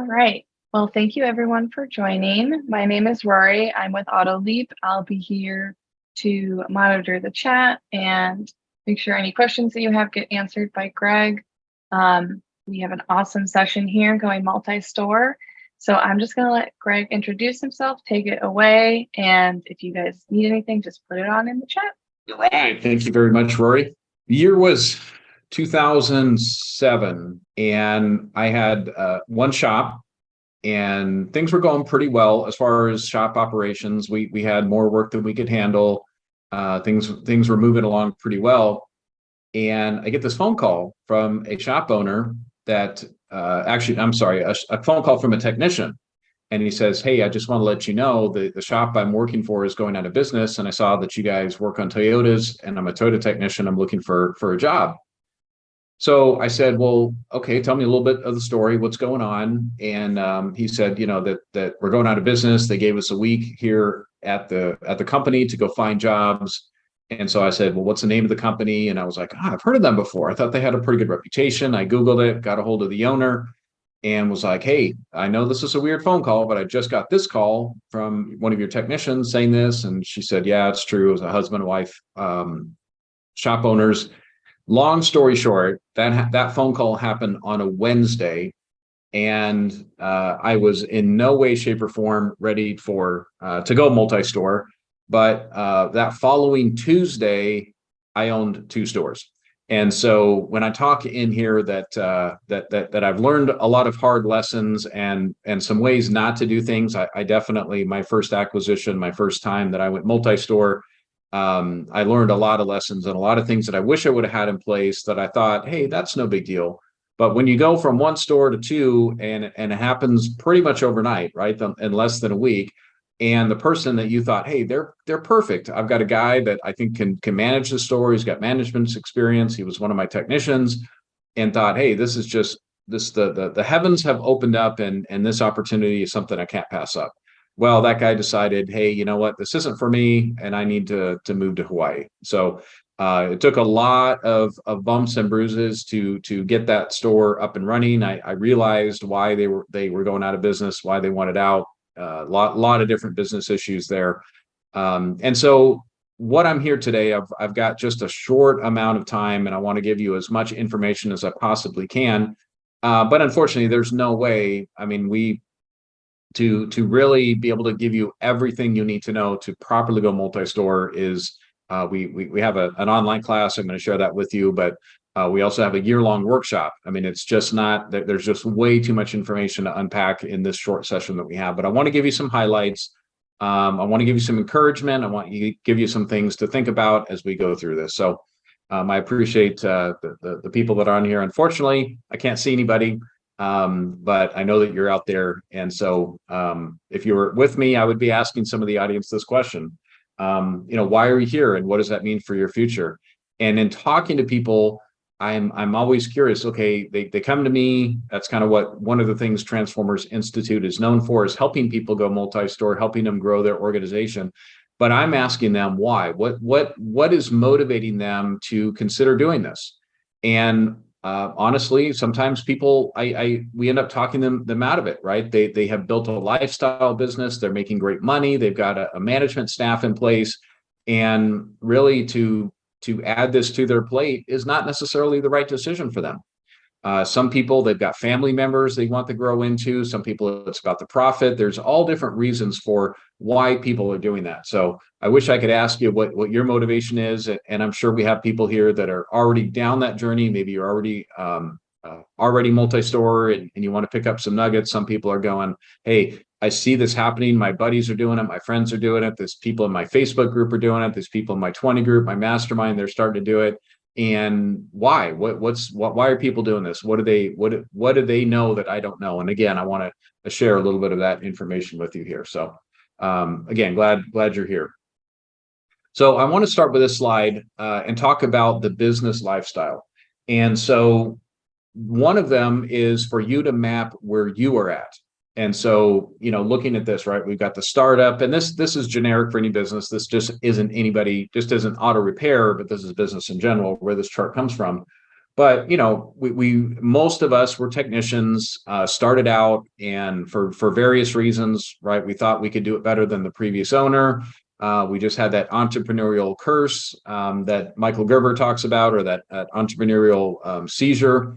All right. Well, thank you everyone for joining. My name is Rory. I'm with AutoLeap. I'll be here to monitor the chat and make sure any questions that you have get answered by Greg. We have an awesome session here going multi-store. So I'm just going to let Greg introduce himself, take it away. And if you guys need anything, just put it on in the chat. All right. Thank you very much, Rory. The year was 2007, and I had one shop, and things were going pretty well as far as shop operations. We had more work than we could handle. Things were moving along pretty well, and I get this phone call from a shop owner that a phone call from a technician. And he says, "Hey, I just want to let you know the shop I'm working for is going out of business. And I saw that you guys work on Toyotas, and I'm a Toyota technician. I'm looking for a job." So I said, "Well, okay, tell me a little bit of the story. What's going on?" And he said, that we're going out of business. They gave us a week here at the company to go find jobs. And so I said, "Well, what's the name of the company?" And I was like, I've heard of them before. I thought they had a pretty good reputation. I Googled it, got a hold of the owner, and was like, "Hey, I know this is a weird phone call, but I just got this call from one of your technicians saying this." And she said, "Yeah, it's true. It was a husband and wife shop owners." Long story short, that phone call happened on a Wednesday, and I was in no way, shape, or form ready to go multi-store. But that following Tuesday, I owned 2 stores. And so when I talk in here that I've learned a lot of hard lessons and some ways not to do things, I definitely, my first acquisition, my first time that I went multi-store, I learned a lot of lessons and a lot of things that I wish I would have had in place that I thought, hey, that's no big deal. But when you go from 1 store to 2, and it happens pretty much overnight, right, in less than a week, and the person that you thought, hey, they're perfect. I've got a guy that I think can manage the store. He's got management experience. He was one of my technicians, and thought, hey, this is just this, the heavens have opened up, and this opportunity is something I can't pass up. Well, that guy decided, hey, you know what, this isn't for me, and I need to move to Hawaii. So it took a lot of bumps and bruises to get that store up and running. I realized why they were going out of business, why they wanted out. A lot of different business issues there. And so what I'm here today, I've got just a short amount of time, and I want to give you as much information as I possibly can. But unfortunately, there's no way. I mean, to really be able to give you everything you need to know to properly go multi-store is we have an online class. I'm going to share that with you, but we also have a year-long workshop. I mean, it's just not that there's just way too much information to unpack in this short session that we have. But I want to give you some highlights. I want to give you some encouragement. I want to give you some things to think about as we go through this. So I appreciate the people that are on here. Unfortunately, I can't see anybody, but I know that you're out there. And so if you were with me, I would be asking some of the audience this question. Why are you here, and what does that mean for your future? And in talking to people, I'm always curious. Okay, they come to me. That's kind of what one of the things Transformers Institute is known for, is helping people go multi-store, helping them grow their organization. But I'm asking them why. What is motivating them to consider doing this? And honestly, sometimes people, we end up talking them out of it, right? They have built a lifestyle business. They're making great money. They've got a management staff in place, and really to add this to their plate is not necessarily the right decision for them. Some people, they've got family members they want to grow into. Some people, it's about the profit. There's all different reasons for why people are doing that. So I wish I could ask you what your motivation is. And I'm sure we have people here that are already down that journey. Maybe you're already multi-store and you want to pick up some nuggets. Some people are going, hey, I see this happening. My buddies are doing it. My friends are doing it. There's people in my Facebook group are doing it. There's people in my 20 group, my mastermind, they're starting to do it. And why? Why are people doing this? What do they know that I don't know? And again, I want to share a little bit of that information with you here. So again, glad you're here. So I want to start with this slide and talk about the business lifestyle. And so one of them is for you to map where you are at. And so, looking at this, right, we've got the startup, and this is generic for any business. This just isn't auto repair, but this is business in general, where this chart comes from. But we most of us were technicians, started out, and for various reasons, right? We thought we could do it better than the previous owner. We just had that entrepreneurial curse that Michael Gerber talks about, or that entrepreneurial seizure.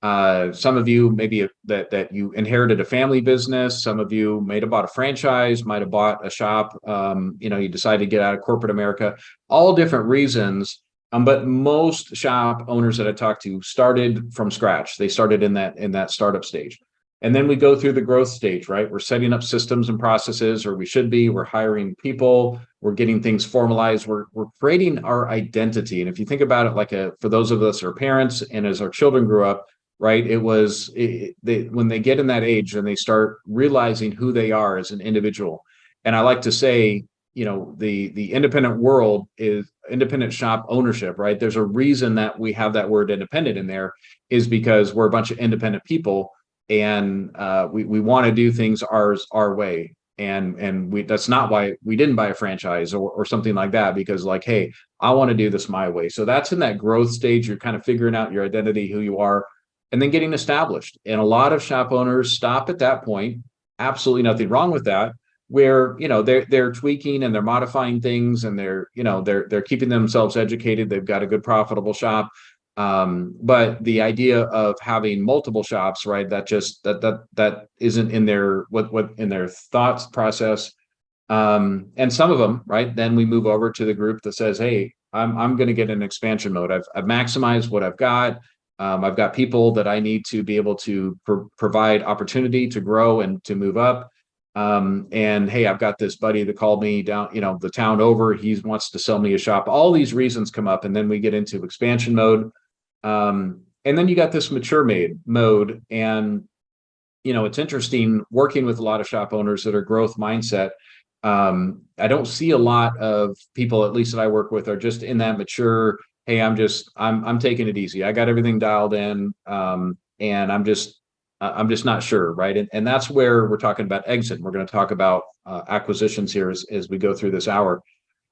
Some of you maybe that you inherited a family business. Some of you might have bought a franchise, might have bought a shop. You decided to get out of corporate America. All different reasons. But most shop owners that I talked to started from scratch. They started in that startup stage. And then we go through the growth stage, right? We're setting up systems and processes, or we should be. We're hiring people. We're getting things formalized. We're creating our identity. And if you think about it, for those of us who are parents, and as our children grew up, right? When they get in that age and they start realizing who they are as an individual. And I like to say, the independent world is independent shop ownership, right? There's a reason that we have that word independent in there, is because we're a bunch of independent people, and we want to do things our way. And that's not why we didn't buy a franchise or something like that, because hey, I want to do this my way. So that's in that growth stage. You're kind of figuring out your identity, who you are, and then getting established. And a lot of shop owners stop at that point. Absolutely nothing wrong with that, where they're tweaking and they're modifying things, and they're keeping themselves educated. They've got a good profitable shop. But the idea of having multiple shops, right, that isn't in their what in their thoughts process. And some of them, right, then we move over to the group that says, hey, I'm going to get an expansion mode. I've maximized what I've got. I've got people that I need to be able to provide opportunity to grow and to move up. And hey, I've got this buddy that called me down, the town over. He wants to sell me a shop. All these reasons come up, and then we get into expansion mode. And then you got this mature mode. And, it's interesting working with a lot of shop owners that are growth mindset. I don't see a lot of people, at least that I work with, are just in that mature, hey, I'm taking it easy. I got everything dialed in. And I'm just not sure, right? And that's where we're talking about exit. We're going to talk about acquisitions here as we go through this hour,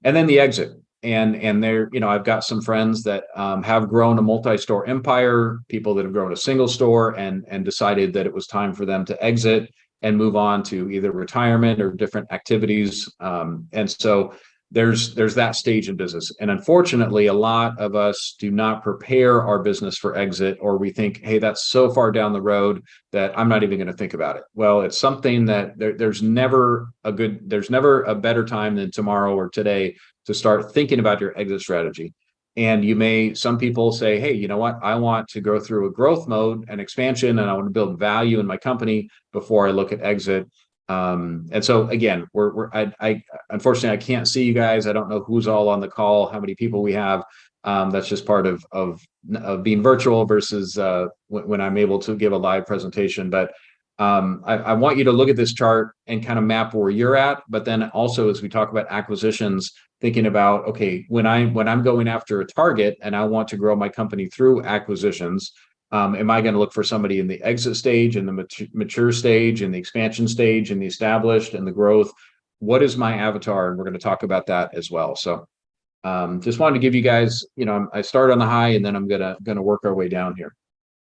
and then the exit. And there, I've got some friends that have grown a multi-store empire, people that have grown a single store, and decided that it was time for them to exit and move on to either retirement or different activities. And so there's that stage in business. And unfortunately, a lot of us do not prepare our business for exit, or we think, hey, that's so far down the road that I'm not even going to think about it. Well, it's something that there's never a better time than tomorrow or today to start thinking about your exit strategy. And some people say, hey, you know what? I want to go through a growth mode and expansion, and I want to build value in my company before I look at exit. And so again, I unfortunately I can't see you guys. I don't know who's all on the call, how many people we have. That's just part of being virtual versus when I'm able to give a live presentation. But I want you to look at this chart and kind of map where you're at. But then also, as we talk about acquisitions, thinking about, okay, when I'm going after a target and I want to grow my company through acquisitions, am I going to look for somebody in the exit stage, in the mature stage, in the expansion stage, in the established, and the growth? What is my avatar? And we're going to talk about that as well. So just wanted to give you guys, I start on the high, and then I'm gonna work our way down here.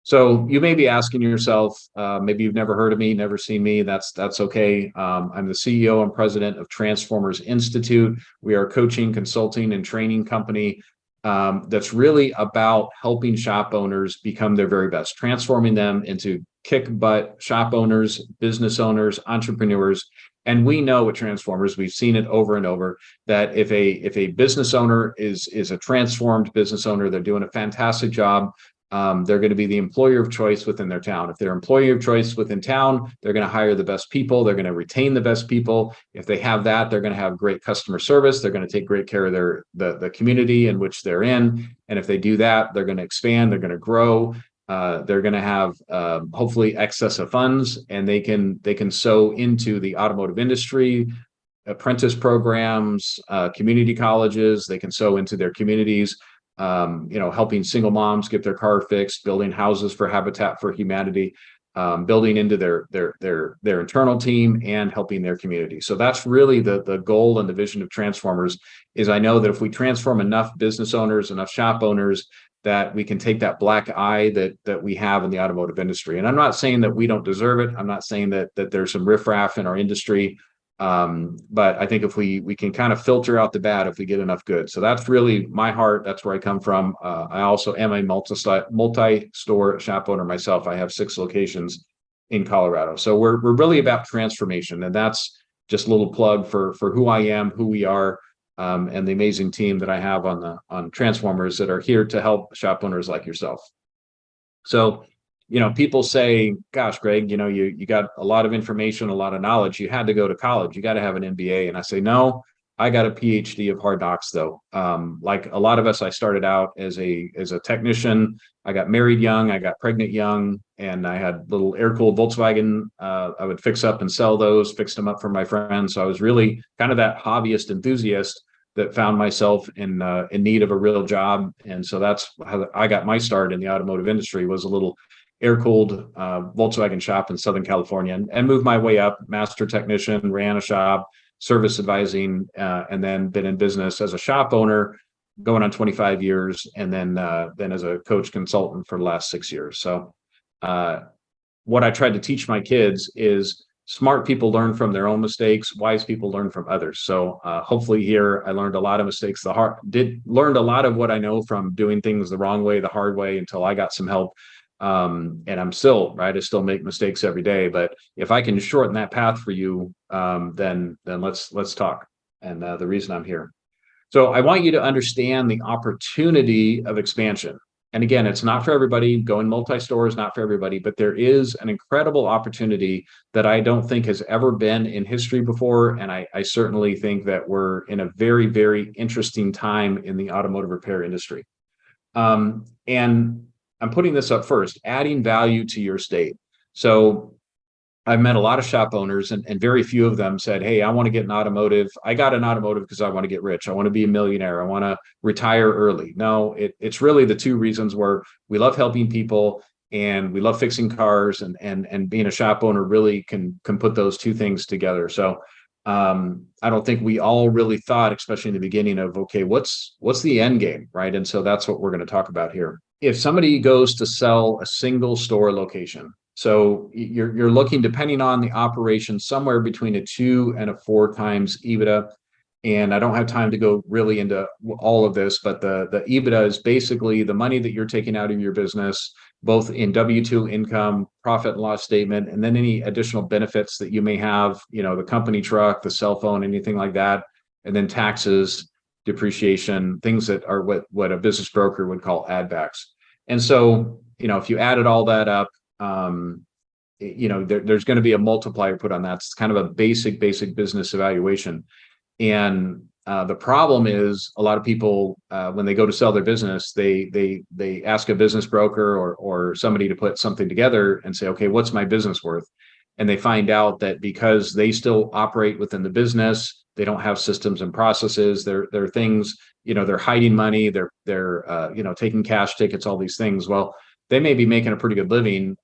So you may be asking yourself, maybe you've never heard of me, never seen me. That's okay. I'm the CEO and president of Transformers Institute. We are a coaching, consulting, and training company that's really about helping shop owners become their very best, transforming them into kick-butt shop owners, business owners, entrepreneurs. And we know at Transformers, we've seen it over and over, that if a business owner is a transformed business owner, they're doing a fantastic job. They're going to be the employer of choice within their town. If they're employer of choice within town, they're going to hire the best people. They're going to retain the best people. If they have that, they're going to have great customer service. They're going to take great care of the community in which they're in. And if they do that, they're going to expand. They're going to grow. They're going to have hopefully excess of funds, and they can sow into the automotive industry, apprentice programs, community colleges. They can sow into their communities. Helping single moms get their car fixed, building houses for Habitat for Humanity, building into their internal team, and helping their community. So that's really the goal and the vision of Transformers. Is I know that if we transform enough business owners, enough shop owners, that we can take that black eye that we have in the automotive industry. And I'm not saying that we don't deserve it. I'm not saying that there's some riffraff in our industry. But I think if we can kind of filter out the bad if we get enough good. So that's really my heart. That's where I come from. I also am a multi-store shop owner myself. I have 6 locations in Colorado. So we're really about transformation, and that's just a little plug for who I am, who we are, and the amazing team that I have on Transformers that are here to help shop owners like yourself. So, people say, gosh, Greg, you got a lot of information, a lot of knowledge. You had to go to college. You got to have an MBA. And I say, no, I got a PhD of hard knocks, though. Like a lot of us, I started out as a technician. I got married young. I got pregnant young, and I had little air-cooled Volkswagen. I would fix up and sell those, fixed them up for my friends. So I was really kind of that hobbyist enthusiast that found myself in need of a real job. And so that's how I got my start in the automotive industry, was a little air-cooled Volkswagen shop in Southern California, and moved my way up, master technician, ran a shop, service advising, and then been in business as a shop owner going on 25 years, and then as a coach consultant for the last 6 years. So what I tried to teach my kids is smart people learn from their own mistakes, wise people learn from others. So hopefully here I learned a lot of mistakes. Learned a lot of what I know from doing things the wrong way, the hard way, until I got some help. And I'm still, right, I still make mistakes every day, but if I can shorten that path for you, then let's talk. And the reason I'm here. So I want you to understand the opportunity of expansion. And again, it's not for everybody. Going multi-store is not for everybody, but there is an incredible opportunity that I don't think has ever been in history before. And I certainly think that we're in a very, very interesting time in the automotive repair industry. And I'm putting this up first, adding value to your state. So I've met a lot of shop owners, and very few of them said, hey, I want to get an automotive. I got an automotive because I want to get rich. I want to be a millionaire. I want to retire early. No, it's really the 2 reasons where we love helping people and we love fixing cars, and being a shop owner really can put those 2 things together. So I don't think we all really thought, especially in the beginning, of, okay, what's the end game, right? And so that's what we're going to talk about here. If somebody goes to sell a single store location, so you're looking, depending on the operation, somewhere between a 2 and a 4 times EBITDA. And I don't have time to go really into all of this, but the EBITDA is basically the money that you're taking out of your business, both in W-2 income, profit and loss statement, and then any additional benefits that you may have, the company truck, the cell phone, anything like that, and then taxes, depreciation, things that are what a business broker would call add backs. And so, if you added all that up, there's going to be a multiplier put on that. It's kind of a basic business evaluation. And the problem is, a lot of people, when they go to sell their business, they ask a business broker or somebody to put something together and say, okay, what's my business worth? And they find out that because they still operate within the business, they don't have systems and processes. There are things, they're hiding money, they're taking cash tickets, all these things. Well, they may be making a pretty good living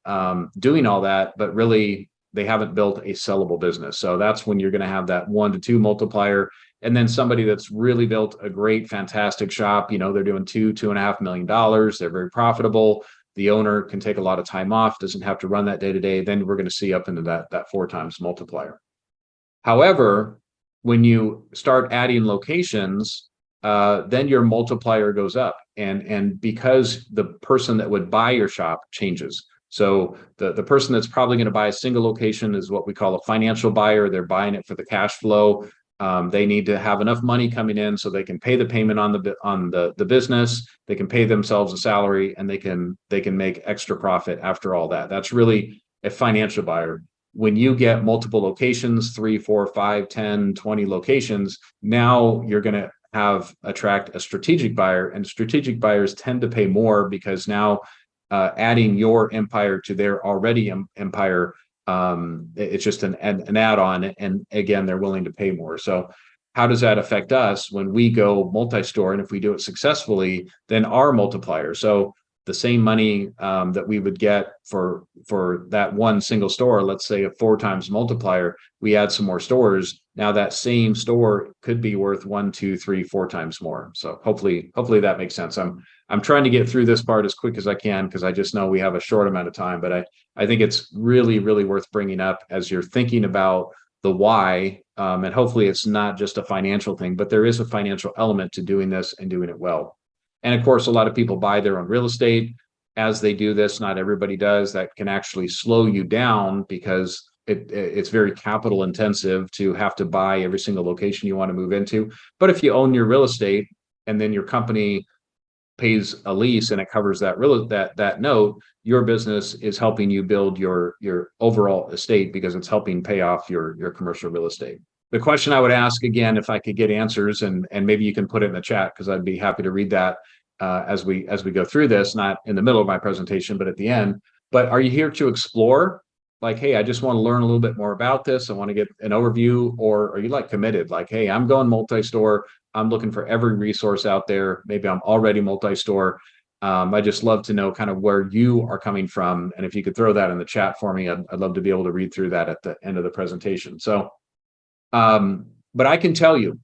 doing all that, but really they haven't built a sellable business. So that's when you're going to have that 1 to 2 multiplier. And then somebody that's really built a great, fantastic shop, they're doing $2.5 million. They're very profitable. The owner can take a lot of time off, doesn't have to run that day to day. Then we're going to see up into that 4 times multiplier. However, when you start adding locations, then your multiplier goes up, and because the person that would buy your shop changes. So the person that's probably going to buy a single location is what we call a financial buyer. They're buying it for the cash flow. They need to have enough money coming in so they can pay the payment on the business. They can pay themselves a salary, and they can make extra profit after all that. That's really a financial buyer. When you get multiple locations, 3, 4, 5, 10, 20 locations, now you're going to attract a strategic buyer, and strategic buyers tend to pay more because now adding your empire to their already empire, it's just an add-on, and again, they're willing to pay more. So how does that affect us when we go multi-store? And if we do it successfully, then our multiplier. So the same money that we would get for that one single store, let's say a 4 times multiplier, we add some more stores. Now that same store could be worth 1, 2, 3, 4 times more. So hopefully that makes sense. I'm trying to get through this part as quick as I can because I just know we have a short amount of time, but I think it's really, really worth bringing up as you're thinking about the why. And hopefully it's not just a financial thing, but there is a financial element to doing this and doing it well. And of course, a lot of people buy their own real estate as they do this. Not everybody does. That can actually slow you down because it's very capital intensive to have to buy every single location you want to move into. But if you own your real estate and then your company pays a lease and it covers that note, your business is helping you build your overall estate because it's helping pay off your commercial real estate. The question I would ask again, if I could get answers, and maybe you can put it in the chat because I'd be happy to read that as we go through this, not in the middle of my presentation, but at the end. But are you here to explore? Like, hey, I just want to learn a little bit more about this. I want to get an overview, or are you like committed? Like, hey, I'm going multi-store. I'm looking for every resource out there. Maybe I'm already multi-store. I just love to know kind of where you are coming from. And if you could throw that in the chat for me, I'd love to be able to read through that at the end of the presentation. So, but I can tell you,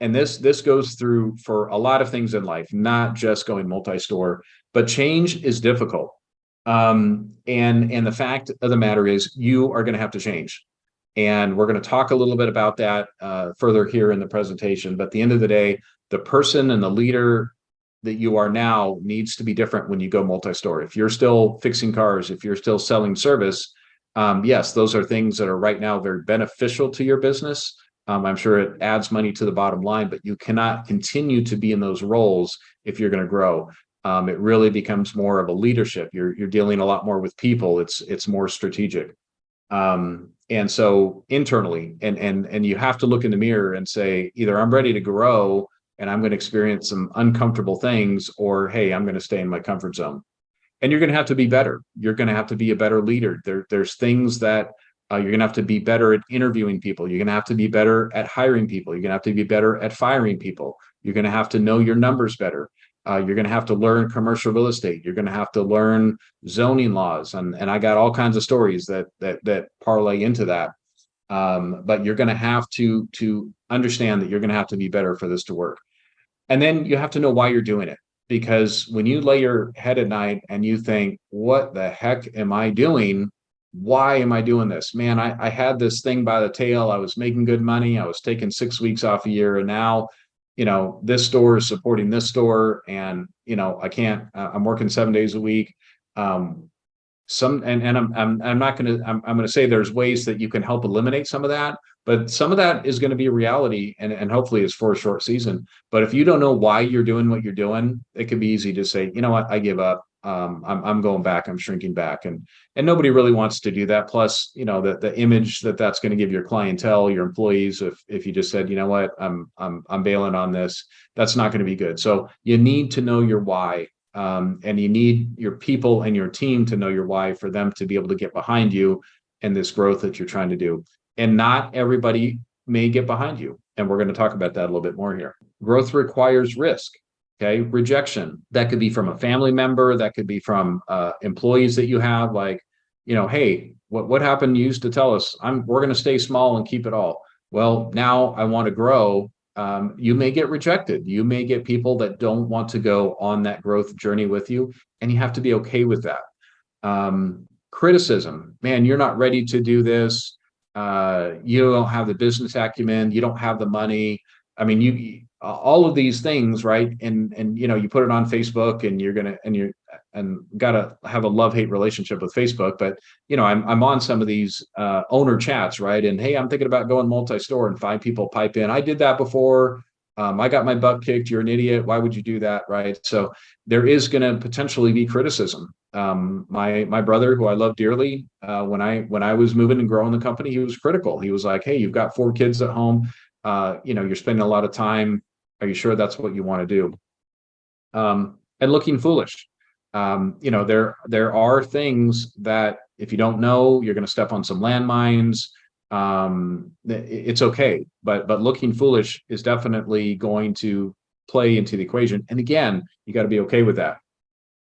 and this goes through for a lot of things in life, not just going multi-store, but change is difficult. And the fact of the matter is you are going to have to change. And we're going to talk a little bit about that further here in the presentation. But at the end of the day, the person and the leader that you are now needs to be different when you go multi-store. If you're still fixing cars, if you're still selling service, yes, those are things that are right now very beneficial to your business. I'm sure it adds money to the bottom line, but you cannot continue to be in those roles if you're going to grow. It really becomes more of a leadership. You're dealing a lot more with people. It's more strategic. And so internally, and you have to look in the mirror and say, either I'm ready to grow and I'm going to experience some uncomfortable things, or hey, I'm going to stay in my comfort zone. And you're going to have to be better. You're going to have to be a better leader. There's things that you're going to have to be better at interviewing people. You're going to have to be better at hiring people. You're going to have to be better at firing people. You're going to have to know your numbers better. You're going to have to learn commercial real estate. You're going to have to learn zoning laws. And I got all kinds of stories that parlay into that. But you're going to have to understand that you're going to have to be better for this to work. And then you have to know why you're doing it. Because when you lay your head at night and you think, what the heck am I doing? Why am I doing this? Man, I had this thing by the tail. I was making good money. I was taking 6 weeks off a year. And now, this store is supporting this store. And, I can't, I'm working 7 days a week. I'm not going to say there's ways that you can help eliminate some of that, but some of that is going to be a reality and hopefully it's for a short season. But if you don't know why you're doing what you're doing, it could be easy to say, you know what, I give up. I'm going back. I'm shrinking back, and nobody really wants to do that. Plus, the image that's going to give your clientele, your employees, if you just said, you know what, I'm bailing on this, that's not going to be good. So you need to know your why, and you need your people and your team to know your why for them to be able to get behind you and this growth that you're trying to do. And not everybody may get behind you, and we're going to talk about that a little bit more here. Growth requires risk. Okay, rejection. That could be from a family member. That could be from employees that you have. Like, hey, what happened? You used to tell us we're going to stay small and keep it all. Well, now I want to grow. You may get rejected. You may get people that don't want to go on that growth journey with you, and you have to be okay with that. Criticism. Man, you're not ready to do this. You don't have the business acumen. You don't have the money. I mean, you all of these things, right? And you put it on Facebook, and you're gotta have a love-hate relationship with Facebook. But I'm on some of these owner chats, right? And hey, I'm thinking about going multi-store, and 5 people pipe in. I did that before. I got my butt kicked. You're an idiot. Why would you do that, right? So there is going to potentially be criticism. My brother, who I love dearly, when I was moving and growing the company, he was critical. He was like, "Hey, you've got 4 kids at home. You're spending a lot of time. Are you sure that's what you want to do?" And looking foolish. There are things that if you don't know, you're going to step on some landmines. It's okay, but looking foolish is definitely going to play into the equation. And again, you got to be okay with that.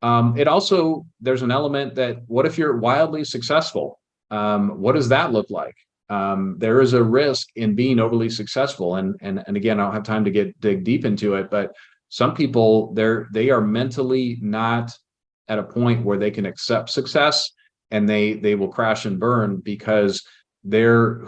It also, there's an element that, what if you're wildly successful? What does that look like? There is a risk in being overly successful. And again, I don't have time to dig deep into it, but some people, they are mentally not at a point where they can accept success, and they will crash and burn because their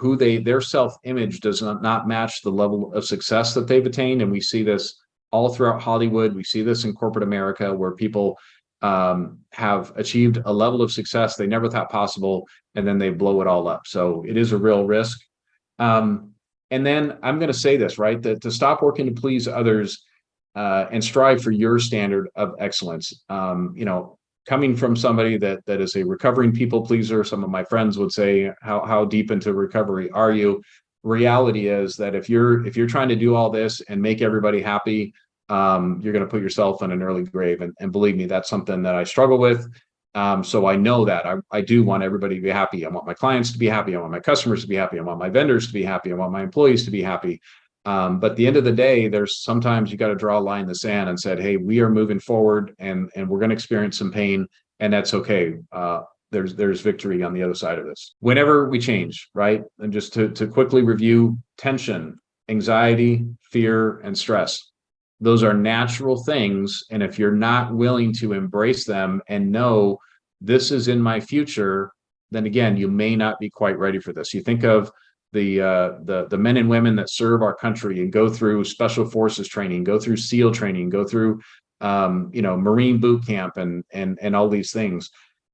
self-image does not match the level of success that they've attained. And we see this all throughout Hollywood. We see this in corporate America, where people have achieved a level of success they never thought possible, and then they blow it all up. So it is a real risk. And then I'm going to say this, right, that to stop working to please others and strive for your standard of excellence. Coming from somebody that is a recovering people pleaser, some of my friends would say, how deep into recovery are you? Reality is that if you're trying to do all this and make everybody happy, you're going to put yourself in an early grave. And believe me, that's something that I struggle with. So I know that I do want everybody to be happy. I want my clients to be happy. I want my customers to be happy. I want my vendors to be happy. I want my employees to be happy. But at the end of the day, there's sometimes you got to draw a line in the sand and said, hey, we are moving forward, and we're going to experience some pain, and that's okay. There's victory on the other side of this. Whenever we change, right? And just to quickly review: tension, anxiety, fear, and stress. Those are natural things. And if you're not willing to embrace them and know this is in my future, then again, you may not be quite ready for this. You think of the men and women that serve our country and go through special forces training, go through SEAL training, go through Marine boot camp, and all these things.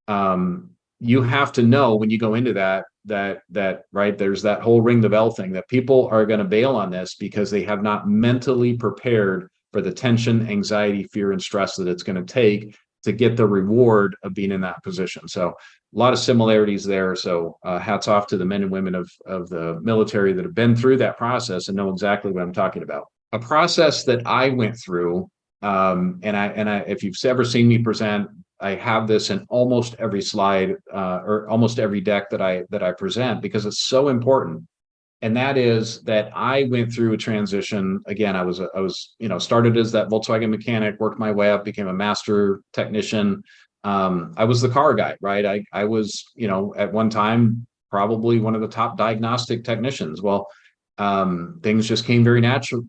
You have to know when you go into that right, there's that whole ring the bell thing, that people are going to bail on this because they have not mentally prepared for the tension, anxiety, fear, and stress that it's going to take to get the reward of being in that position. So a lot of similarities there. So hats off to the men and women of the military that have been through that process and know exactly what I'm talking about. A process that I went through, and I, if you've ever seen me present, I have this in almost every slide or almost every deck that I present, because it's so important. And that is that I went through a transition. Again, I was started as that Volkswagen mechanic, worked my way up, became a master technician. I was the car guy, right? I was, at one time, probably one of the top diagnostic technicians. Well, things just came very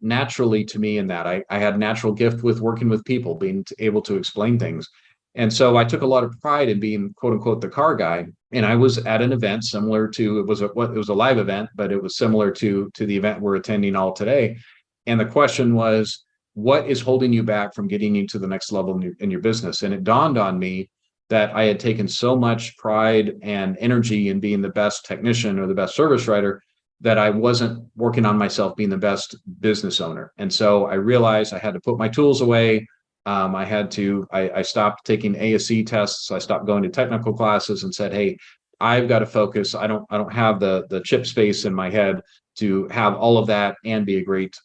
naturally to me in that I had natural gift with working with people, being able to explain things. And so I took a lot of pride in being, quote unquote, the car guy. And I was at an event similar to, it was a live event, but it was similar to the event we're attending all today. And the question was, what is holding you back from getting you to the next level in your business? And it dawned on me that I had taken so much pride and energy in being the best technician or the best service writer that I wasn't working on myself being the best business owner. And so I realized I had to put my tools away. I stopped taking ASE tests. I stopped going to technical classes and said, hey, I've got to focus. I don't have the chip space in my head to have all of that and be a great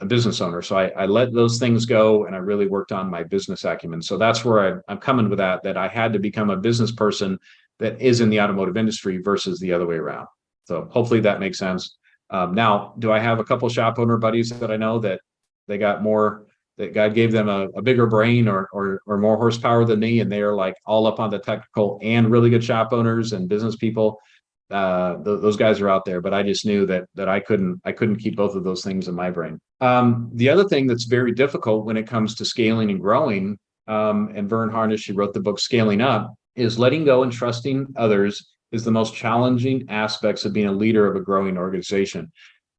business owner. So I let those things go, and I really worked on my business acumen. So that's where I'm coming with that I had to become a business person that is in the automotive industry versus the other way around. So hopefully that makes sense. Now, do I have a couple shop owner buddies that I know that they got more, that God gave them a bigger brain or more horsepower than me, and they are like all up on the technical and really good shop owners and business people? Those guys are out there, but I just knew that I couldn't keep both of those things in my brain. The other thing that's very difficult when it comes to scaling and growing, and Vern Harnish, she wrote the book Scaling Up, is letting go and trusting others is the most challenging aspects of being a leader of a growing organization.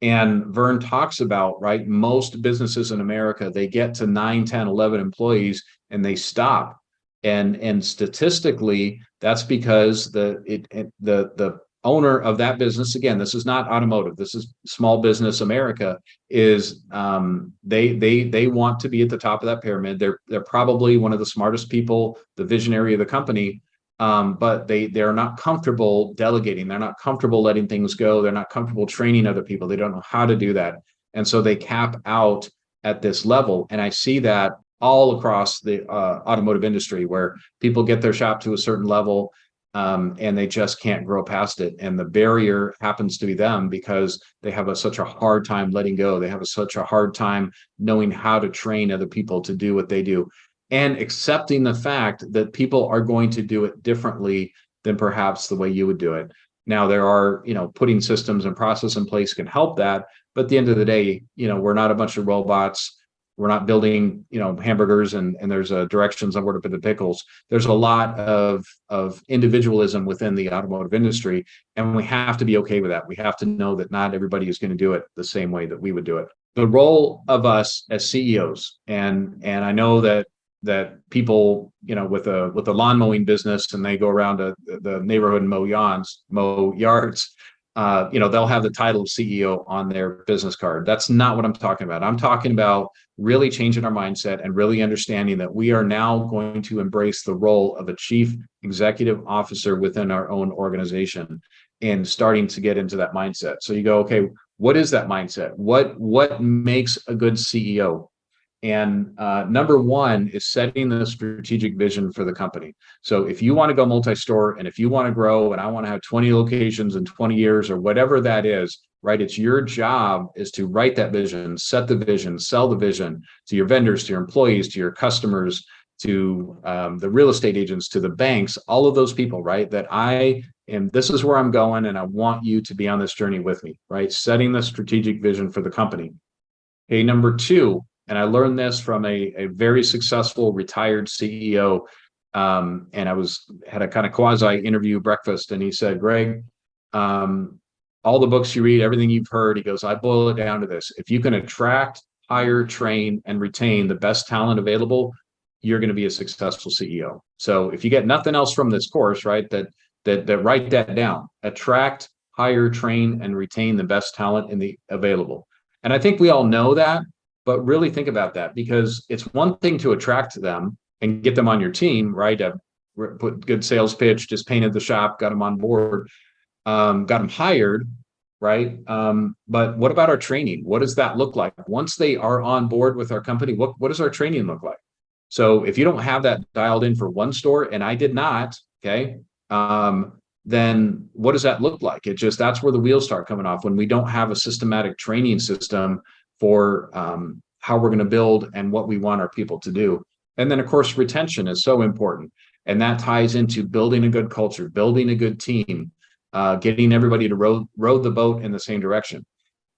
And Vern talks about, right, most businesses in America, they get to 9, 10, 11 employees and they stop. And statistically, that's because the owner of that business, again, this is not automotive, this is small business America, is they want to be at the top of that pyramid. They're probably one of the smartest people, the visionary of the company, but they're not comfortable delegating. They're not comfortable letting things go. They're not comfortable training other people. They don't know how to do that. And so they cap out at this level. And I see that all across the automotive industry, where people get their shop to a certain level, and they just can't grow past it. And the barrier happens to be them, because they have such a hard time letting go. They have such a hard time knowing how to train other people to do what they do. and accepting the fact that people are going to do it differently than perhaps the way you would do it. Now, there are, putting systems and process in place can help that. But at the end of the day, we're not a bunch of robots. We're not building, hamburgers and there's directions on where to put the pickles. There's a lot of individualism within the automotive industry, and we have to be okay with that. We have to know that not everybody is going to do it the same way that we would do it. The role of us as CEOs, and I know that people, with a lawn mowing business and they go around to the neighborhood and mow yards, they'll have the title of CEO on their business card. That's not what I'm talking about. I'm talking about really changing our mindset and really understanding that we are now going to embrace the role of a chief executive officer within our own organization and starting to get into that mindset. So you go, okay, what is that mindset? What makes a good CEO? And number one is setting the strategic vision for the company. So if you want to go multi-store and if you want to grow and I want to have 20 locations in 20 years or whatever that is, right? It's your job is to write that vision, set the vision, sell the vision to your vendors, to your employees, to your customers, to the real estate agents, to the banks, all of those people, right? That this is where I'm going and I want you to be on this journey with me, right? Setting the strategic vision for the company. Okay, number two, and I learned this from a very successful retired CEO. And I had a kind of quasi interview breakfast, and he said, Greg, all the books you read, everything you've heard, he goes, I boil it down to this. If you can attract, hire, train, and retain the best talent available, you're going to be a successful CEO. So if you get nothing else from this course, right, that write that down. Attract, hire, train, and retain the best talent in the available. And I think we all know that, but really think about that, because it's one thing to attract them and get them on your team, right? Put good sales pitch, just painted the shop, got them on board, got them hired, right? But what about our training? What does that look like? Once they are on board with our company, what does our training look like? So if you don't have that dialed in for one store, and I did not, okay, then what does that look like? That's where the wheels start coming off, when we don't have a systematic training system for how we're going to build and what we want our people to do. And then, of course, retention is so important. And that ties into building a good culture, building a good team, getting everybody to row the boat in the same direction.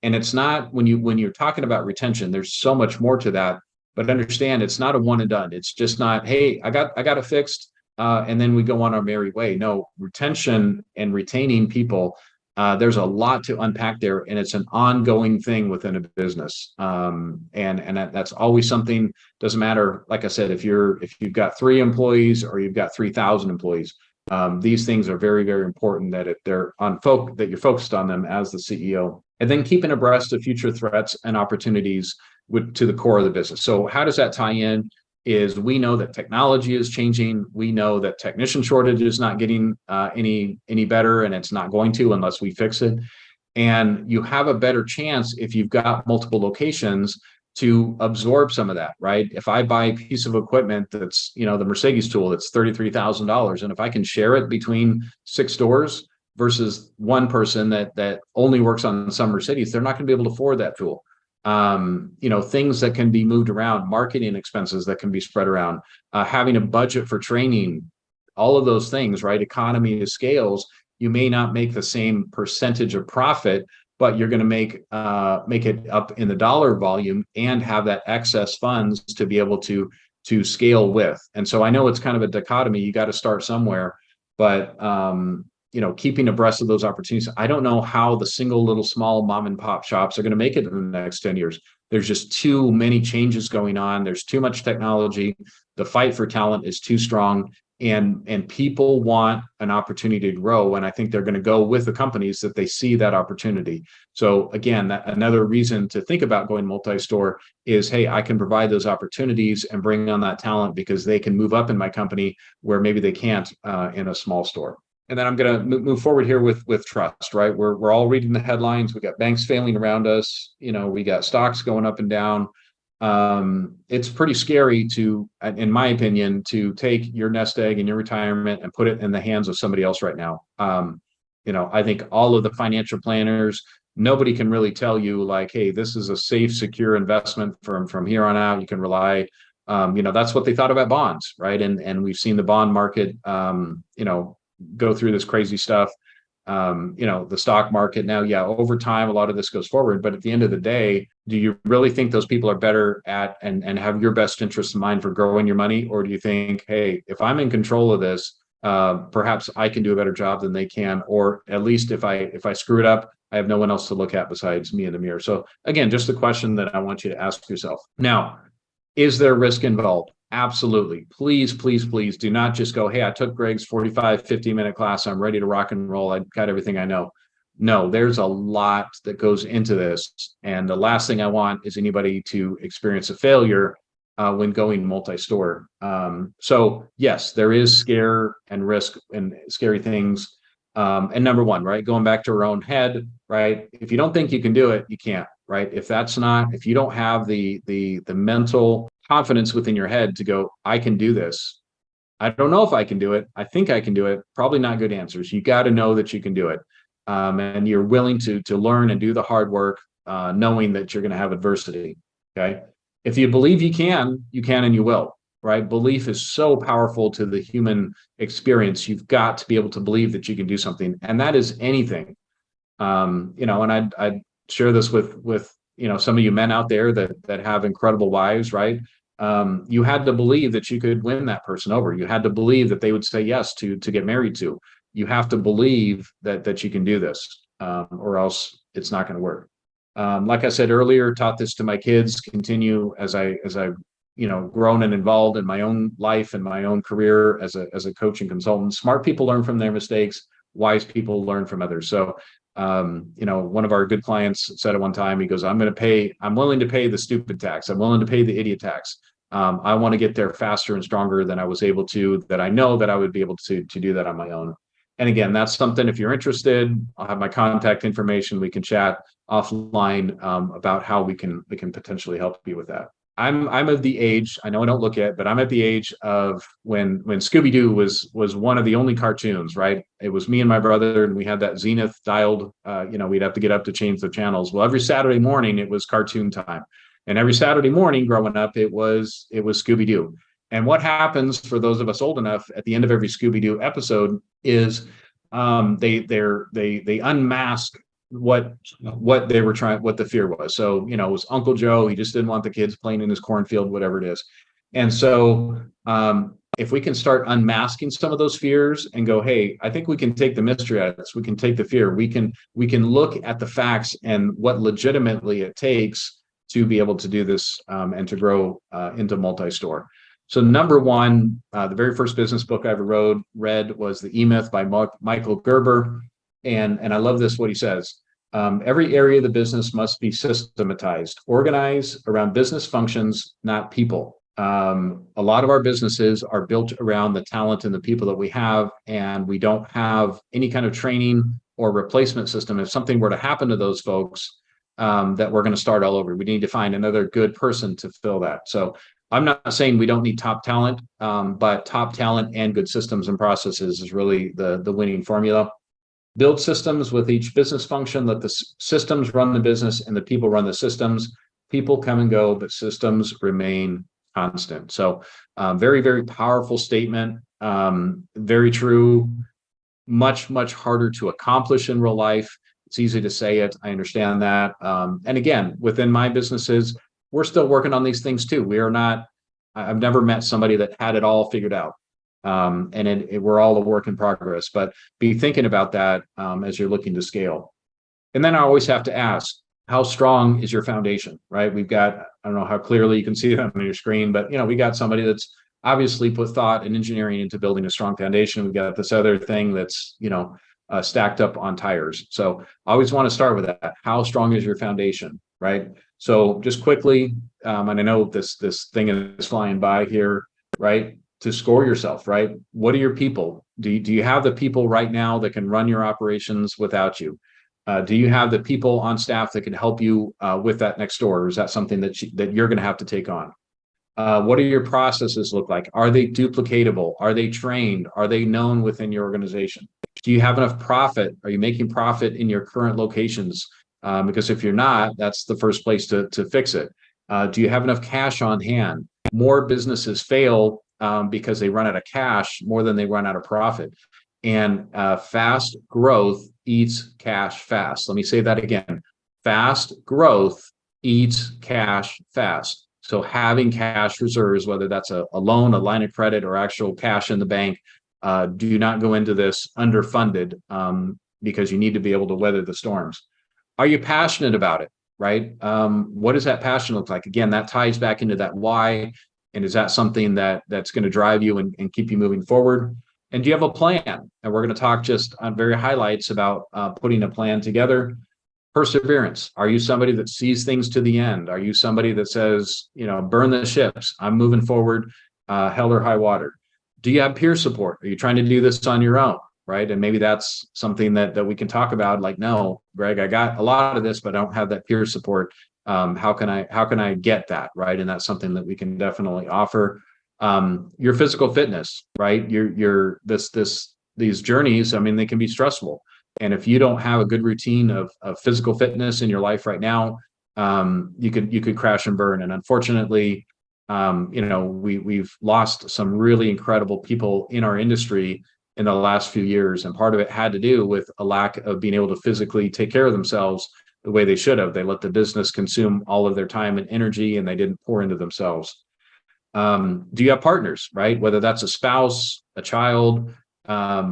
And it's not, when you're talking about retention, there's so much more to that. But understand, it's not a one and done. It's just not, hey, I got it fixed, and then we go on our merry way. No, retention and retaining people, there's a lot to unpack there, and it's an ongoing thing within a business. And that's always something. Doesn't matter, like I said, if you've got 3 employees or you've got 3,000 employees. These things are very, very important that they're that you're focused on them as the CEO, and then keeping abreast of future threats and opportunities to the core of the business. So how does that tie in? Is we know that technology is changing. We know that technician shortage is not getting any better, and it's not going to unless we fix it. And you have a better chance if you've got multiple locations to absorb some of that, right? If I buy a piece of equipment that's, the Mercedes tool, that's $33,000, and if I can share it between 6 stores versus one person that only works on some Mercedes, they're not going to be able to afford that tool. Things that can be moved around, marketing expenses that can be spread around, having a budget for training, all of those things, right? Economy of scales. You may not make the same percentage of profit, but you're going to make it up in the dollar volume and have that excess funds to be able to scale with. And so I know it's kind of a dichotomy. You got to start somewhere, but keeping abreast of those opportunities. I don't know how the single little small mom and pop shops are going to make it in the next 10 years. There's just too many changes going on. There's too much technology. The fight for talent is too strong, and people want an opportunity to grow. And I think they're going to go with the companies that they see that opportunity. So again, another reason to think about going multi-store is, hey, I can provide those opportunities and bring on that talent because they can move up in my company where maybe they can't in a small store. And then I'm going to move forward here with trust, right? We're all reading the headlines. We got banks failing around us. We got stocks going up and down. It's pretty scary in my opinion, to take your nest egg in your retirement and put it in the hands of somebody else right now. I think all of the financial planners, nobody can really tell you like, hey, this is a safe, secure investment from here on out. You can rely That's what they thought about bonds, right? And we've seen the bond market, go through this crazy stuff. The stock market now, yeah, over time, a lot of this goes forward. But at the end of the day, do you really think those people are better at and have your best interest in mind for growing your money? Or do you think, hey, if I'm in control of this, perhaps I can do a better job than they can, or at least if I screw it up, I have no one else to look at besides me in the mirror. So again, just a question that I want you to ask yourself. Now, is there risk involved? Absolutely. Please, please, please do not just go, hey, I took Greg's 45, 50-minute class. I'm ready to rock and roll. I've got everything I know. No, there's a lot that goes into this. And the last thing I want is anybody to experience a failure when going multi-store. So yes, there is scare and risk and scary things. And number one, right, going back to our own head, right? If you don't think you can do it, you can't, right? If you don't have the mental confidence within your head to go, I can do this. I don't know if I can do it. I think I can do it. Probably not good answers. You got to know that you can do it. And you're willing to learn and do the hard work, knowing that you're going to have adversity. Okay. If you believe you can and you will, right? Belief is so powerful to the human experience. You've got to be able to believe that you can do something. And that is anything. And I'd share this with some of you men out there that have incredible wives, right? You had to believe that you could win that person over. You had to believe that they would say yes to get married to. You have to believe that you can do this, or else it's not going to work. Like I said earlier, taught this to my kids, continue as I grown and involved in my own life and my own career as a coach and consultant. Smart people learn from their mistakes. Wise people learn from others. So, one of our good clients said at one time, he goes, I'm willing to pay the stupid tax. I'm willing to pay the idiot tax. I want to get there faster and stronger than I was able to, that I know that I would be able to do that on my own. And again, that's something, if you're interested, I'll have my contact information. We can chat offline about how we can potentially help you with that. I'm of the age, I know I don't look it, but I'm at the age of when Scooby-Doo was one of the only cartoons, right? It was me and my brother, and we had that Zenith dialed, we'd have to get up to change the channels. Well, every Saturday morning it was cartoon time. And every Saturday morning growing up, it was Scooby-Doo. And what happens for those of us old enough at the end of every Scooby-Doo episode is they unmask what they were trying, what the fear was. So, it was Uncle Joe. He just didn't want the kids playing in his cornfield, whatever it is. And so if we can start unmasking some of those fears and go, hey, I think we can take the mystery out of this. We can take the fear. We can look at the facts and what legitimately it takes to be able to do this and to grow into multi-store. So number one, the very first business book I ever read was The E-Myth by Michael Gerber. And I love this, what he says. Every area of the business must be systematized, organized around business functions, not people. A lot of our businesses are built around the talent and the people that we have, and we don't have any kind of training or replacement system. If something were to happen to those folks, that we're going to start all over. We need to find another good person to fill that. So I'm not saying we don't need top talent, but top talent and good systems and processes is really the winning formula. Build systems with each business function. Let the systems run the business and the people run the systems. People come and go, but systems remain constant. So very, very powerful statement. Very true. Much, much harder to accomplish in real life. It's easy to say it. I understand that. And again, within my businesses, we're still working on these things too. I've never met somebody that had it all figured out. And we're all a work in progress, but be thinking about that as you're looking to scale. And then I always have to ask, how strong is your foundation, right? We've got, I don't know how clearly you can see that on your screen, but we got somebody that's obviously put thought and engineering into building a strong foundation. We've got this other thing that's, stacked up on tires. So I always want to start with that. How strong is your foundation, right? So just quickly, and I know this thing is flying by here, right? To score yourself, right? What are your people? Do you have the people right now that can run your operations without you? Do you have the people on staff that can help you with that next door? Or is that something that you're going to have to take on? What do your processes look like? Are they duplicatable? Are they trained? Are they known within your organization? Do you have enough profit? Are you making profit in your current locations? Because if you're not, that's the first place to fix it. Do you have enough cash on hand? more businesses fail because they run out of cash more than they run out of profit. And fast growth eats cash fast. Let me say that again. Fast growth eats cash fast. So having cash reserves, whether that's a loan, a line of credit, or actual cash in the bank, do not go into this underfunded because you need to be able to weather the storms. Are you passionate about it? Right? What does that passion look like? Again, that ties back into that why. And is that something that's going to drive you and keep you moving forward? And do you have a plan? And we're going to talk just on very highlights about putting a plan together. Perseverance. Are you somebody that sees things to the end? Are you somebody that says, burn the ships, I'm moving forward, hell or high water? Do you have peer support? Are you trying to do this on your own? Right. And maybe that's something that we can talk about. Like, no, Greg, I got a lot of this, but I don't have that peer support. How can I get that? Right. And that's something that we can definitely offer. Your physical fitness, right? These journeys, I mean, they can be stressful. And if you don't have a good routine of physical fitness in your life right now, you could crash and burn. And unfortunately, we've lost some really incredible people in our industry in the last few years. And part of it had to do with a lack of being able to physically take care of themselves the way they should have. They let the business consume all of their time and energy, and they didn't pour into themselves. Do you have partners, right? Whether that's a spouse, a child, a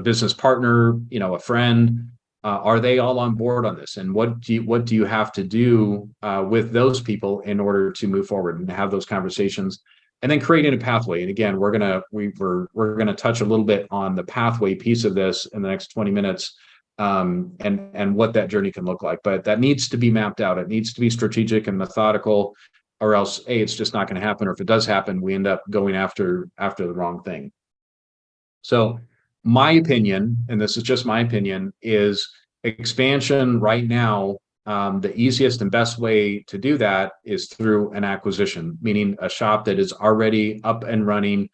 business partner, a friend, are they all on board on this? And what do you have to do with those people in order to move forward and have those conversations? And then creating a pathway. And again, we're gonna touch a little bit on the pathway piece of this in the next 20 minutes, and what that journey can look like. But that needs to be mapped out. It needs to be strategic and methodical, or else it's just not going to happen. Or if it does happen, we end up going after the wrong thing. So my opinion, and this is just my opinion, is expansion right now. The easiest and best way to do that is through an acquisition, meaning a shop that is already up and running.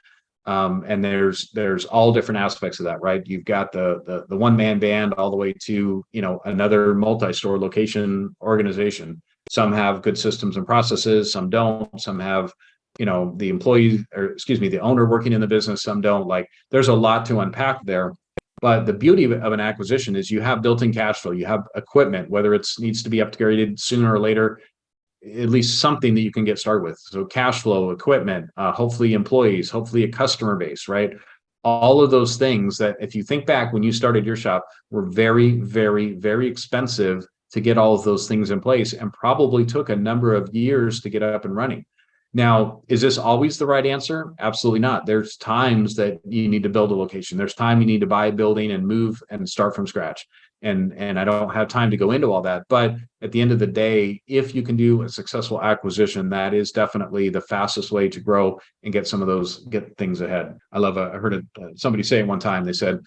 And there's all different aspects of that, right? You've got the one-man band all the way to, another multi-store location organization. Some have good systems and processes, some don't. Some have, the employee, or excuse me, the owner working in the business, some don't. Like, there's a lot to unpack there. But the beauty of an acquisition is you have built-in cash flow, you have equipment, whether it needs to be upgraded sooner or later, at least something that you can get started with. So cash flow, equipment, hopefully employees, hopefully a customer base, right? All of those things that, if you think back when you started your shop, were very, very, very expensive to get all of those things in place, and probably took a number of years to get up and running. Now, is this always the right answer? Absolutely not. There's times that you need to build a location. There's time you need to buy a building and move and start from scratch. And I don't have time to go into all that. But at the end of the day, if you can do a successful acquisition, that is definitely the fastest way to grow and get things ahead. I heard somebody say it one time. They said,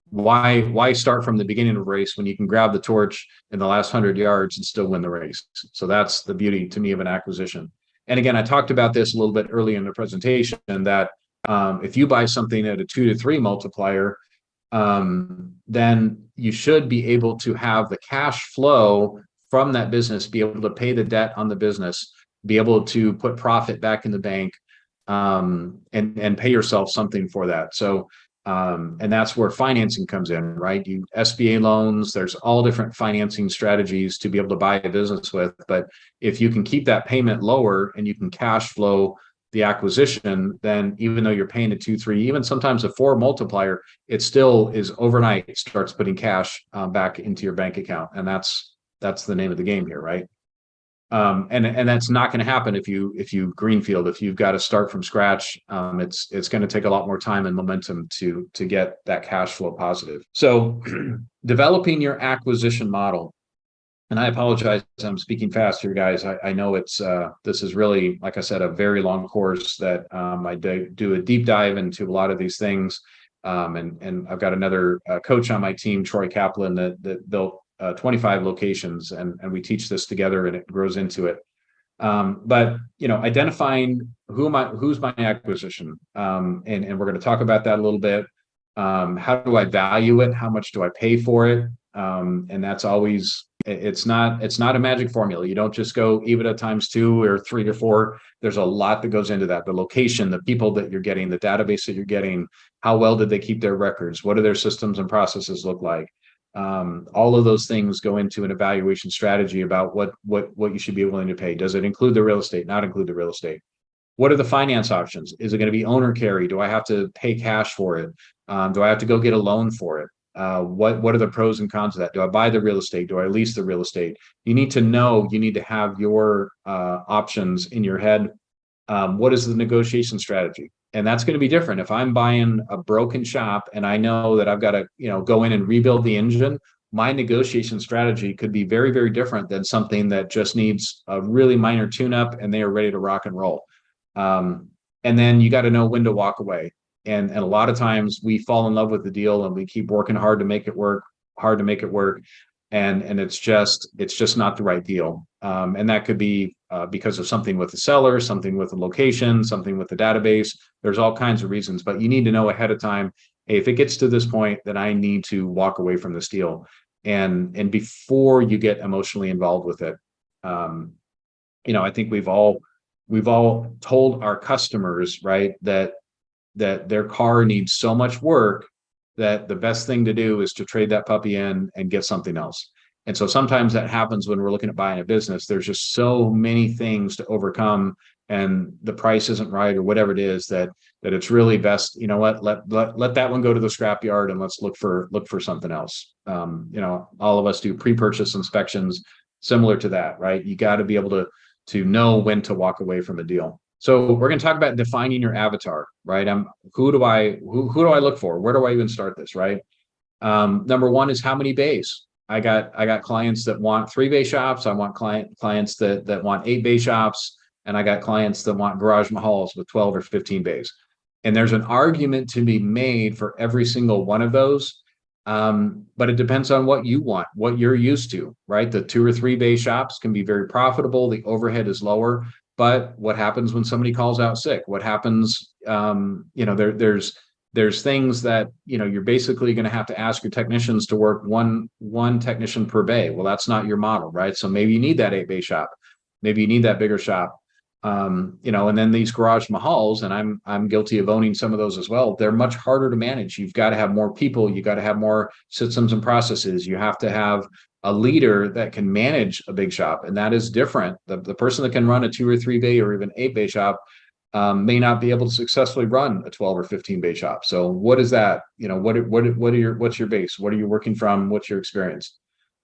why start from the beginning of a race when you can grab the torch in the last 100 yards and still win the race? So that's the beauty to me of an acquisition. And again, I talked about this a little bit earlier in the presentation, that if you buy something at a 2 to 3 multiplier, then you should be able to have the cash flow from that business, be able to pay the debt on the business, be able to put profit back in the bank, and pay yourself something for that. So, and that's where financing comes in, right? SBA loans, there's all different financing strategies to be able to buy a business with. But if you can keep that payment lower and you can cash flow the acquisition, then even though you're paying a 2, 3, even sometimes a 4 multiplier, it still is overnight starts putting cash back into your bank account. And that's the name of the game here, right? And that's not going to happen if you greenfield. If you've got to start from scratch, it's going to take a lot more time and momentum to get that cash flow positive. So developing your acquisition model. And I apologize, I'm speaking fast here, guys. I know this is really, like I said, a very long course that I do a deep dive into a lot of these things. And I've got another coach on my team, Troy Kaplan, that built 25 locations, and we teach this together, and it grows into it. But identifying who's my acquisition, and we're going to talk about that a little bit. How do I value it? How much do I pay for it? And that's always It's not a magic formula. You don't just go EBITDA times 2 or 3 or 4. There's a lot that goes into that. The location, the people that you're getting, the database that you're getting, how well did they keep their records? What do their systems and processes look like? All of those things go into an evaluation strategy about what you should be willing to pay. Does it include the real estate? Not include the real estate? What are the finance options? Is it going to be owner carry? Do I have to pay cash for it? Do I have to go get a loan for it? What are the pros and cons of that? Do I buy the real estate? Do I lease the real estate? You need to know, you need to have your options in your head. What is the negotiation strategy? And that's going to be different. If I'm buying a broken shop and I know that I've got to, go in and rebuild the engine, my negotiation strategy could be very, very different than something that just needs a really minor tune-up and they are ready to rock and roll. And then you got to know when to walk away. And a lot of times we fall in love with the deal and we keep working hard to make it work, and it's just not the right deal. And that could be because of something with the seller, something with the location, something with the database. There's all kinds of reasons, but you need to know ahead of time, hey, if it gets to this point, then I need to walk away from this deal. And before you get emotionally involved with it, I think we've all told our customers, right, that their car needs so much work that the best thing to do is to trade that puppy in and get something else. And so sometimes that happens when we're looking at buying a business. There's just so many things to overcome, and the price isn't right or whatever it is, that it's really best, let that one go to the scrapyard and let's look for something else. All of us do pre-purchase inspections similar to that, right? You got to be able to know when to walk away from a deal. So we're going to talk about defining your avatar, right? Who do I look for? Where do I even start this, right? Number one is how many bays. I got clients that want 3-bay shops. I want clients that want 8-bay shops, and I got clients that want garage mahals with 12 or 15 bays. And there's an argument to be made for every single one of those. But it depends on what you want, what you're used to, right? The 2 or 3-bay shops can be very profitable. The overhead is lower. But what happens when somebody calls out sick? What happens? There's things that you're basically going to have to ask your technicians to work one technician per bay. Well, that's not your model, right? So maybe you need that 8-bay shop, maybe you need that bigger shop. And then these garage mahals, and I'm guilty of owning some of those as well. They're much harder to manage. You've got to have more people. You got to have more systems and processes. You have to have a leader that can manage a big shop, and that is different. The person that can run a 2 or 3-bay or even 8-bay shop may not be able to successfully run a 12 or 15-bay shop. So what is that? What's your base? What are you working from? What's your experience?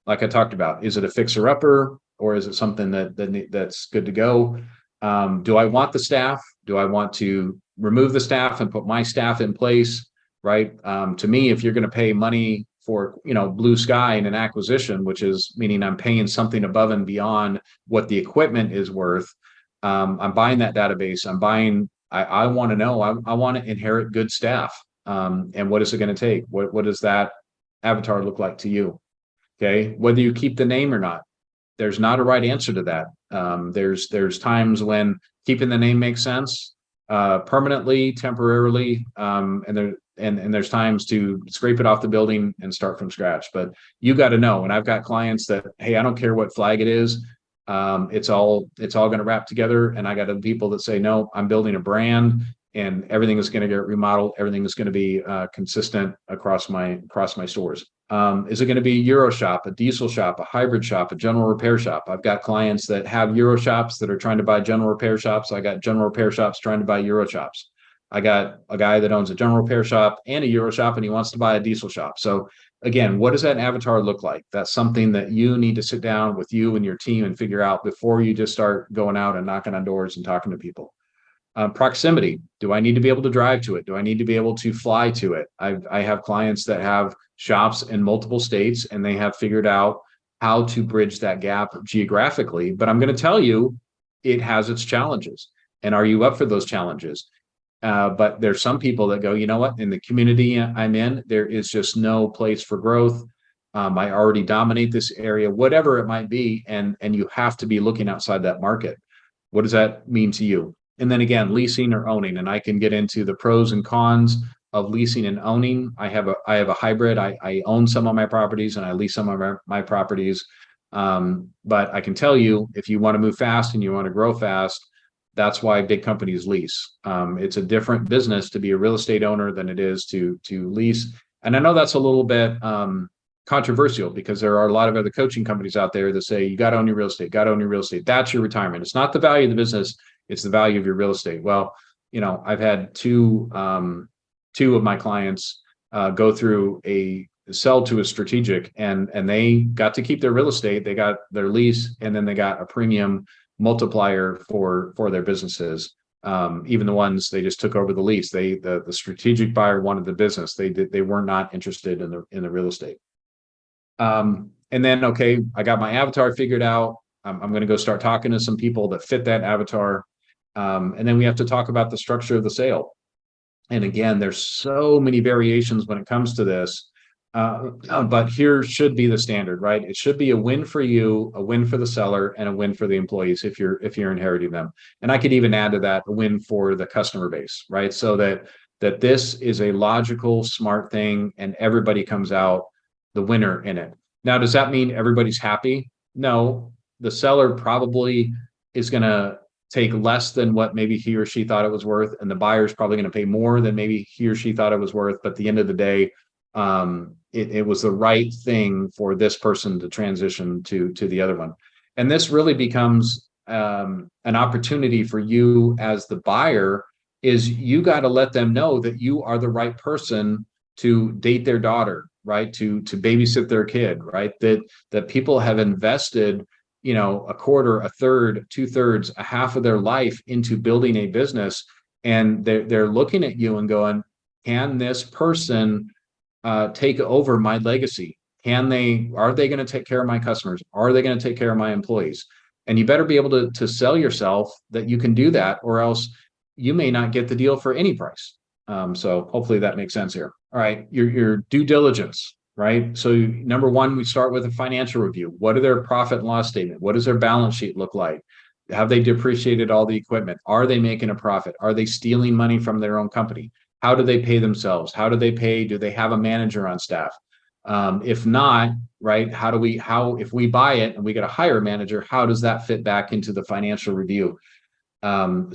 Like I talked about, is it a fixer upper, or is it something that's good to go? Do I want the staff? Do I want to remove the staff and put my staff in place? Right. To me, if you're going to pay money for, blue sky in an acquisition, which is meaning I'm paying something above and beyond what the equipment is worth. I'm buying that database. I want to know, I want to inherit good staff. And what is it going to take? What does that avatar look like to you? Okay. Whether you keep the name or not, there's not a right answer to that. There's times when keeping the name makes sense, permanently, temporarily, and there's times to scrape it off the building and start from scratch. But you got to know. And I've got clients that, hey, I don't care what flag it is. It's all going to wrap together. And I got other people that say, no, I'm building a brand, and everything is going to get remodeled. Everything is going to be consistent across my stores. Is it going to be a Euro shop, a diesel shop, a hybrid shop, a general repair shop? I've got clients that have Euro shops that are trying to buy general repair shops. I got general repair shops trying to buy Euro shops. I got a guy that owns a general repair shop and a Euro shop, and he wants to buy a diesel shop. So again, what does that avatar look like? That's something that you need to sit down with you and your team and figure out before you just start going out and knocking on doors and talking to people. Proximity. Do I need to be able to drive to it? Do I need to be able to fly to it? I have clients that have shops in multiple states, and they have figured out how to bridge that gap geographically. But I'm going to tell you, it has its challenges. And are you up for those challenges? But there's some people that go, you know what, in the community I'm in, there is just no place for growth. I already dominate this area, whatever it might be. And you have to be looking outside that market. What does that mean to you? And then again, leasing or owning. And I can get into the pros and cons of leasing and owning. I have a hybrid. I own some of my properties and I lease some of my properties. But I can tell you, if you want to move fast and you want to grow fast, that's why big companies lease. It's a different business to be a real estate owner than it is to lease. And I know that's a little bit controversial, because there are a lot of other coaching companies out there that say you got to own your real estate, got to own your real estate. That's your retirement. It's not the value of the business; it's the value of your real estate. Well, I've had two of my clients go through a sell to a strategic, and they got to keep their real estate, they got their lease, and then they got a premium multiplier for their businesses. Even the ones they just took over the lease, the strategic buyer wanted the business. They were not interested in the real estate. And then, okay, I got my avatar figured out. I'm going to go start talking to some people that fit that avatar. And then we have to talk about the structure of the sale. And again, there's so many variations when it comes to this. But here should be the standard, right? It should be a win for you, a win for the seller, and a win for the employees if you're inheriting them. And I could even add to that a win for the customer base, right? So that this is a logical, smart thing, and everybody comes out the winner in it. Now, does that mean everybody's happy? No, the seller probably is going to take less than what maybe he or she thought it was worth, and the buyer's probably going to pay more than maybe he or she thought it was worth. But at the end of the day, it was the right thing for this person to transition to the other one. And this really becomes an opportunity for you as the buyer. Is you got to let them know that you are the right person to date their daughter, right? To babysit their kid, right? That people have invested, a quarter, a third, 2/3, a half of their life into building a business, and they're looking at you and going, can this person take over my legacy? Are they going to take care of my customers? Are they going to take care of my employees? And you better be able to sell yourself that you can do that, or else you may not get the deal for any price. So hopefully that makes sense here. All right, your due diligence, right? So number one, we start with a financial review. What are their profit and loss statement? What does their balance sheet look like? Have they depreciated all the equipment? Are they making a profit? Are they stealing money from their own company? How do they pay themselves? How do they pay? Do they have a manager on staff? If not, right, if we buy it and we got to hire a manager, how does that fit back into the financial review? But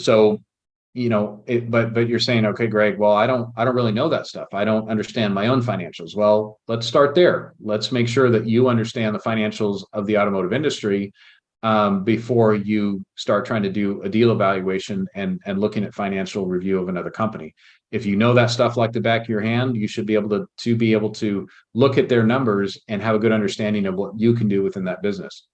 you're saying, okay, Greg, well, I don't really know that stuff. I don't understand my own financials. Well, let's start there. Let's make sure that you understand the financials of the automotive industry before you start trying to do a deal evaluation and looking at financial review of another company. If you know that stuff like the back of your hand, you should be able to look at their numbers and have a good understanding of what you can do within that business.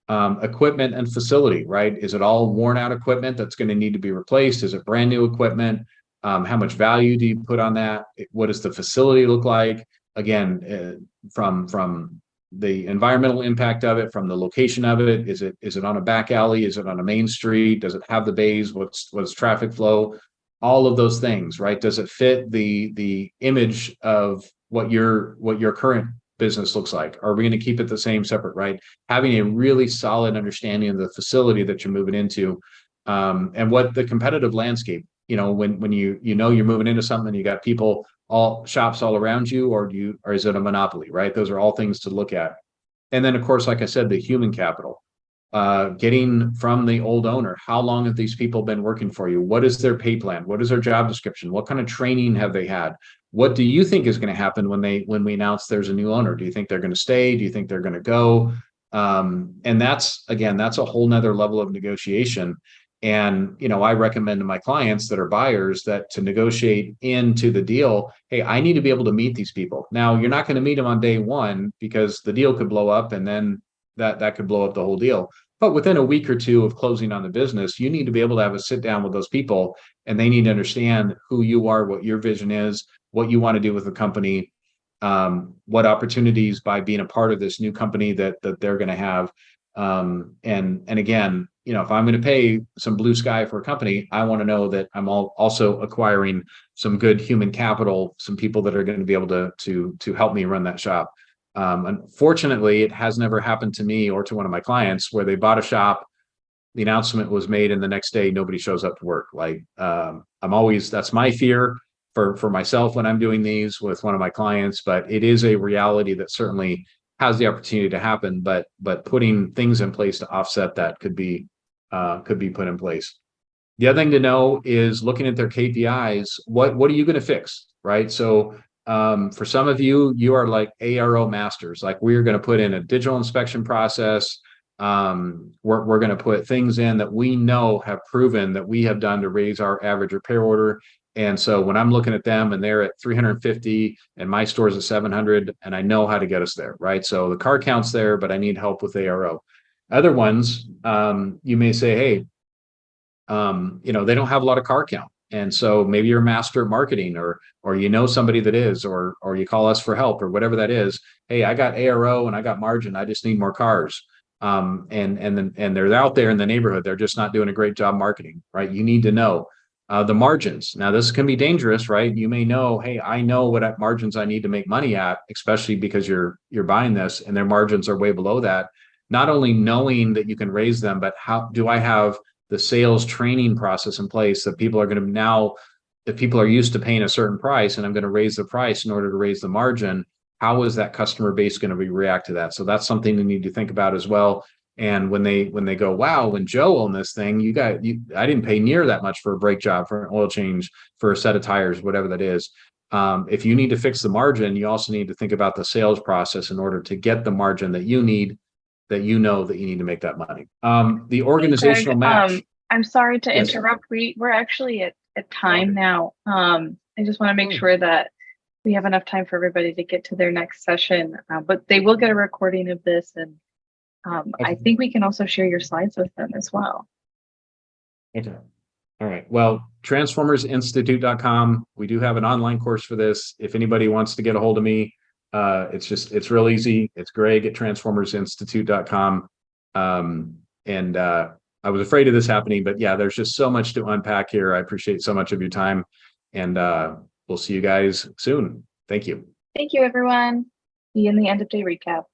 Equipment and facility, right? Is it all worn out equipment that's going to need to be replaced? Is it brand new equipment? How much value do you put on that? What does the facility look like? Again, from the environmental impact of it, from the location of it. Is it on a back alley? Is it on a main street? Does it have the bays? What's traffic flow? All of those things, right? Does it fit the image of what your current business looks like? Are we going to keep it the same, separate, right? Having a really solid understanding of the facility that you're moving into, and what the competitive landscape, when you're moving into something, you got people, all shops all around you, or is it a monopoly, right? Those are all things to look at. And then, of course, like I said, the human capital, getting from the old owner. How long have these people been working for you? What is their pay plan? What is their job description? What kind of training have they had? What do you think is going to happen when we announce there's a new owner? Do you think they're going to stay? Do you think they're going to go? And that's a whole nother level of negotiation. And, I recommend to my clients that are buyers that to negotiate into the deal, hey, I need to be able to meet these people. Now, you're not going to meet them on day one, because the deal could blow up, and then that could blow up the whole deal. But within a week or two of closing on the business, you need to be able to have a sit down with those people, and they need to understand who you are, what your vision is, what you want to do with the company, what opportunities by being a part of this new company that they're going to have. And again, if I'm going to pay some blue sky for a company, I want to know that I'm also acquiring some good human capital, some people that are going to be able to help me run that shop. Unfortunately, it has never happened to me or to one of my clients where they bought a shop, the announcement was made, and the next day nobody shows up to work. That's my fear for myself when I'm doing these with one of my clients, but it is a reality that certainly has the opportunity to happen, but putting things in place to offset that could be put in place. The other thing to know is looking at their KPIs, what are you going to fix, right? So for some of you, you are like ARO masters. Like we're going to put in a digital inspection process. We're going to put things in that we know have proven that we have done to raise our average repair order. And so when I'm looking at them and they're at 350 and my store's at 700, and I know how to get us there, right? So the car count's there, but I need help with ARO. Other ones, you may say, hey, they don't have a lot of car count. And so maybe you're a master at marketing or you know somebody that is, or you call us for help or whatever that is. Hey, I got ARO and I got margin. I just need more cars. And they're out there in the neighborhood. They're just not doing a great job marketing, right? You need to know the margins. Now, this can be dangerous, right? You may know, hey, I know what margins I need to make money at, especially because you're buying this and their margins are way below that. Not only knowing that you can raise them, but how do I have the sales training process in place that people are going to now, if people are used to paying a certain price and I'm going to raise the price in order to raise the margin, how is that customer base going to react to that? So that's something you need to think about as well. And when they go, wow, when Joe owned this thing, I didn't pay near that much for a brake job, for an oil change, for a set of tires, whatever that is. If you need to fix the margin, you also need to think about the sales process in order to get the margin that you need, that you know that you need to make that money. The organizational match. I'm sorry to Yes. interrupt. We're actually at time Okay. now. I just want to make sure that we have enough time for everybody to get to their next session, but they will get a recording of this, and I think we can also share your slides with them as well. Okay. All right. Well, transformersinstitute.com. We do have an online course for this. If anybody wants to get a hold of me, it's real easy. It's Greg at transformersinstitute.com. I was afraid of this happening, but yeah, there's just so much to unpack here. I appreciate so much of your time, and we'll see you guys soon. Thank you. Thank you, everyone. See you in the end of day recap.